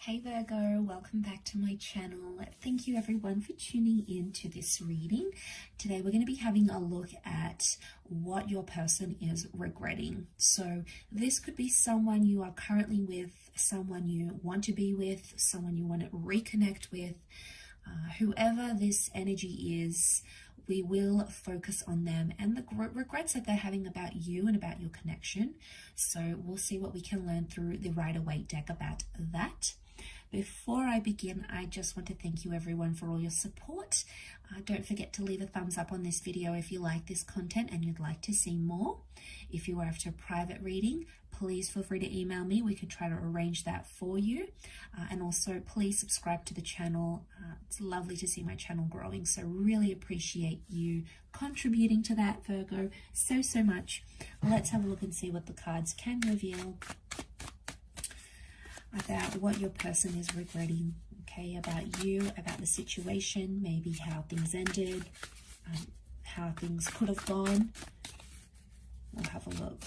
Hey Virgo, welcome back to my channel. Thank you everyone for tuning in to this reading. Today we're going to be having a look at what your person is regretting. So this could be someone you are currently with, someone you want to be with, someone you want to reconnect with. Whoever this energy is, we will focus on them and the regrets that they're having about you and about your connection. So we'll see what we can learn through the Rider-Waite deck about that. Before I begin, I just want to thank you everyone for all your support. Don't forget to leave a thumbs up on this video if you like this content and you'd like to see more. If you are after a private reading, please feel free to email me. We could try to arrange that for you. And also please subscribe to the channel. It's lovely to see my channel growing, so really appreciate you contributing to that, Virgo, so much. Let's have a look and see what the cards can reveal about what your person is regretting, okay, about you, about the situation, maybe how things ended, how things could have gone. We'll have a look.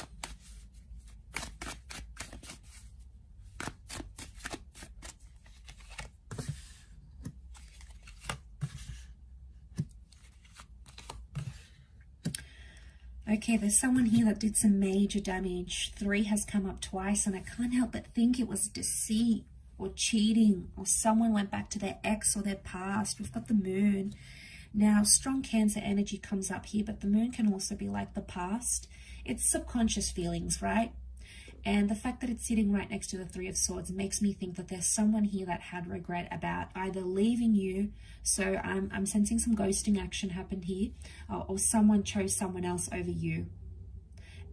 Okay, there's someone here that did some major damage. 3 has come up twice, and I can't help but think it was deceit or cheating, or someone went back to their ex or their past. We've got the moon. Now, strong Cancer energy comes up here, but the moon can also be like the past. It's subconscious feelings, right? And the fact that it's sitting right next to the 3 of Swords makes me think that there's someone here that had regret about either leaving you, so I'm sensing some ghosting action happened here, or someone chose someone else over you.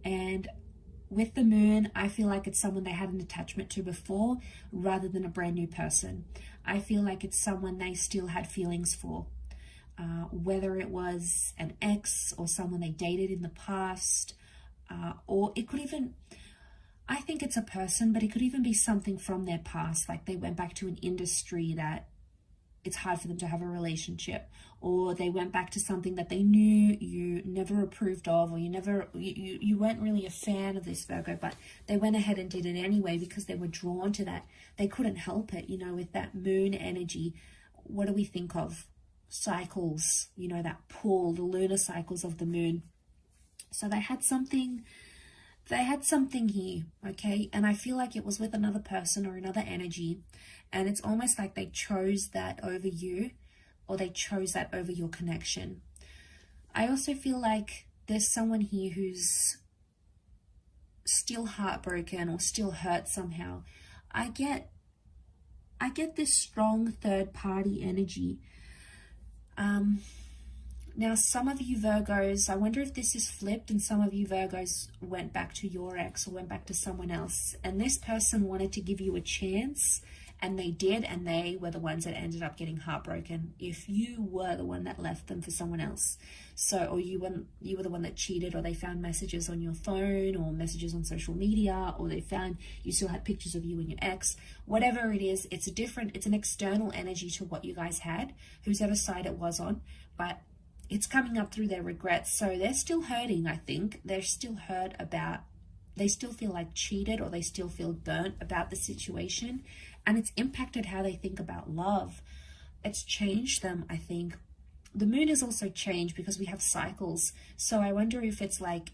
And with the moon, I feel like it's someone they had an attachment to before rather than a brand new person. I feel like it's someone they still had feelings for, whether it was an ex or someone they dated in the past, or it could even... I think it's a person, but it could even be something from their past, like they went back to an industry that it's hard for them to have a relationship, or they went back to something that they knew you never approved of, or you weren't really a fan of this, Virgo, but they went ahead and did it anyway because they were drawn to that. They couldn't help it, with that moon energy. What do we think of? Cycles, that pull, the lunar cycles of the moon. So they had something here, okay? And I feel like it was with another person or another energy, and it's almost like they chose that over you, or they chose that over your connection. I also feel like there's someone here who's still heartbroken or still hurt somehow. I get this strong third party energy. Now, some of you Virgos, I wonder if this is flipped and some of you Virgos went back to your ex or went back to someone else. And this person wanted to give you a chance, and they did, and they were the ones that ended up getting heartbroken if you were the one that left them for someone else. So, or you were the one that cheated, or they found messages on your phone or messages on social media, or they found you still had pictures of you and your ex. Whatever it is, it's an external energy to what you guys had, whoever side it was on, but it's coming up through their regrets. So they're still hurting, I think. They're still hurt about, they still feel like cheated, or they still feel burnt about the situation. And it's impacted how they think about love. It's changed them, I think. The moon has also changed because we have cycles. So I wonder if it's like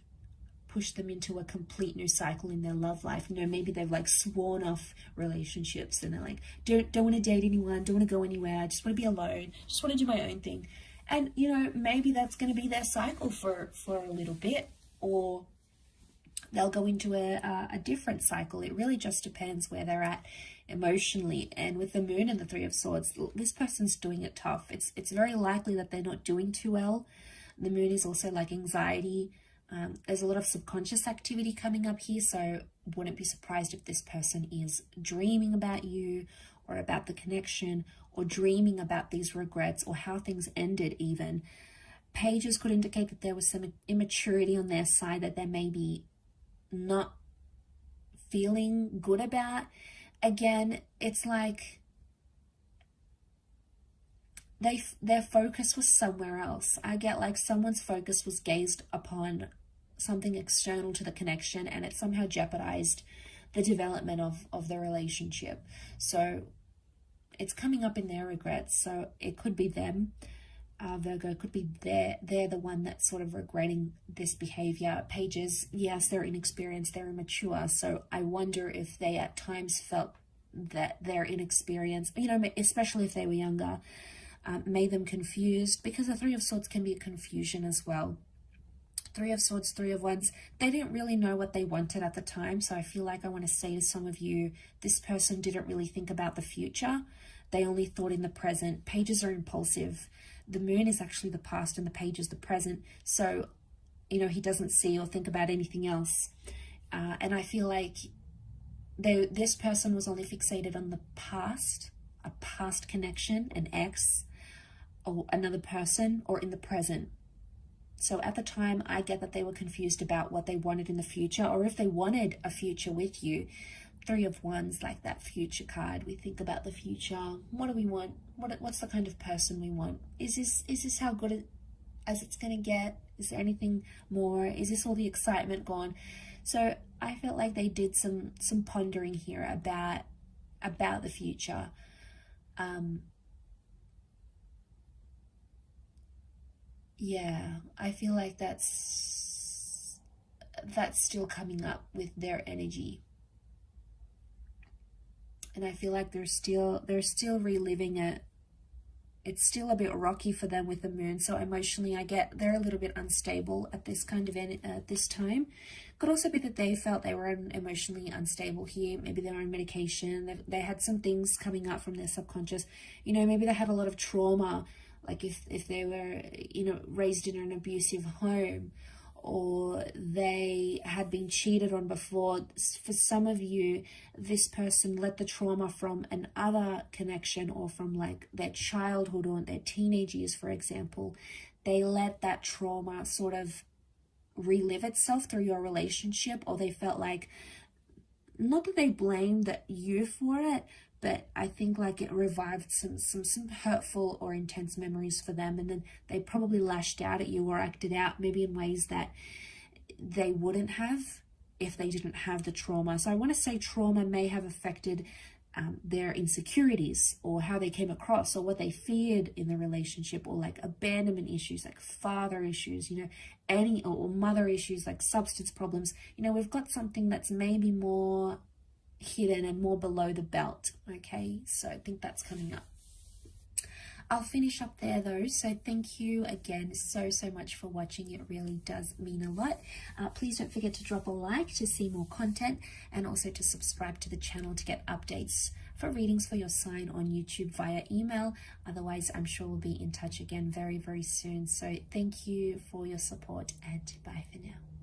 pushed them into a complete new cycle in their love life. Maybe they've like sworn off relationships and they're like, don't want to date anyone, don't want to go anywhere, I just want to be alone, just want to do my own thing. And, maybe that's going to be their cycle for a little bit, or they'll go into a different cycle. It really just depends where they're at emotionally. And with the moon and the 3 of Swords, this person's doing it tough. It's very likely that they're not doing too well. The moon is also like anxiety. There's a lot of subconscious activity coming up here, so wouldn't be surprised if this person is dreaming about you or about the connection, or dreaming about these regrets or how things ended even. Pages could indicate that there was some immaturity on their side that they may be not feeling good about. Again, it's like their focus was somewhere else. I get like someone's focus was gazed upon something external to the connection, and it somehow jeopardized the development of the relationship. So it's coming up in their regrets. So it could be them. Virgo, could be they're the one that's sort of regretting this behavior. Pages, yes, they're inexperienced, they're immature. So I wonder if they at times felt that their inexperience, you know, especially if they were younger, made them confused, because the Three of Swords can be a confusion as well. Three of Swords, Three of Wands, they didn't really know what they wanted at the time. So I feel like I want to say to some of you, this person didn't really think about the future. They only thought in the present. Pages are impulsive. The moon is actually the past and the page is the present. So, you know, he doesn't see or think about anything else. And I feel like this person was only fixated on the past, a past connection, an ex, or another person, or in the present. So at the time, I get that they were confused about what they wanted in the future, or if they wanted a future with you. Three of Wands, like that future card. We think about the future. What do we want? What's the kind of person we want? Is this how good as it's going to get? Is there anything more? Is this all the excitement gone? So I felt like they did some pondering here about the future. Yeah, I feel like that's still coming up with their energy. And I feel like they're still reliving it. It's still a bit rocky for them with the moon. So emotionally, I get they're a little bit unstable at this kind of this time. Could also be that they felt they were emotionally unstable here. Maybe they're on medication. They had some things coming up from their subconscious. You know, maybe they had a lot of trauma. Like if they were, you know, raised in an abusive home, or they had been cheated on before. For some of you, this person let the trauma from another connection, or from like their childhood or their teenage years, for example. They let that trauma sort of relive itself through your relationship, or they felt like, not that they blamed you for it, but I think like it revived some hurtful or intense memories for them, and then they probably lashed out at you or acted out maybe in ways that they wouldn't have if they didn't have the trauma. So I want to say trauma may have affected their insecurities, or how they came across, or what they feared in the relationship, or like abandonment issues, like father issues, you know, any or mother issues, like substance problems. You know, we've got something that's maybe more hidden and more below the belt. Okay, so I think that's coming up. I'll finish up there though. So thank you again so much for watching. It really does mean a lot. Please don't forget to drop a like to see more content, and also to subscribe to the channel to get updates for readings for your sign on YouTube via email. Otherwise, I'm sure we'll be in touch again very soon. So thank you for your support, and bye for now.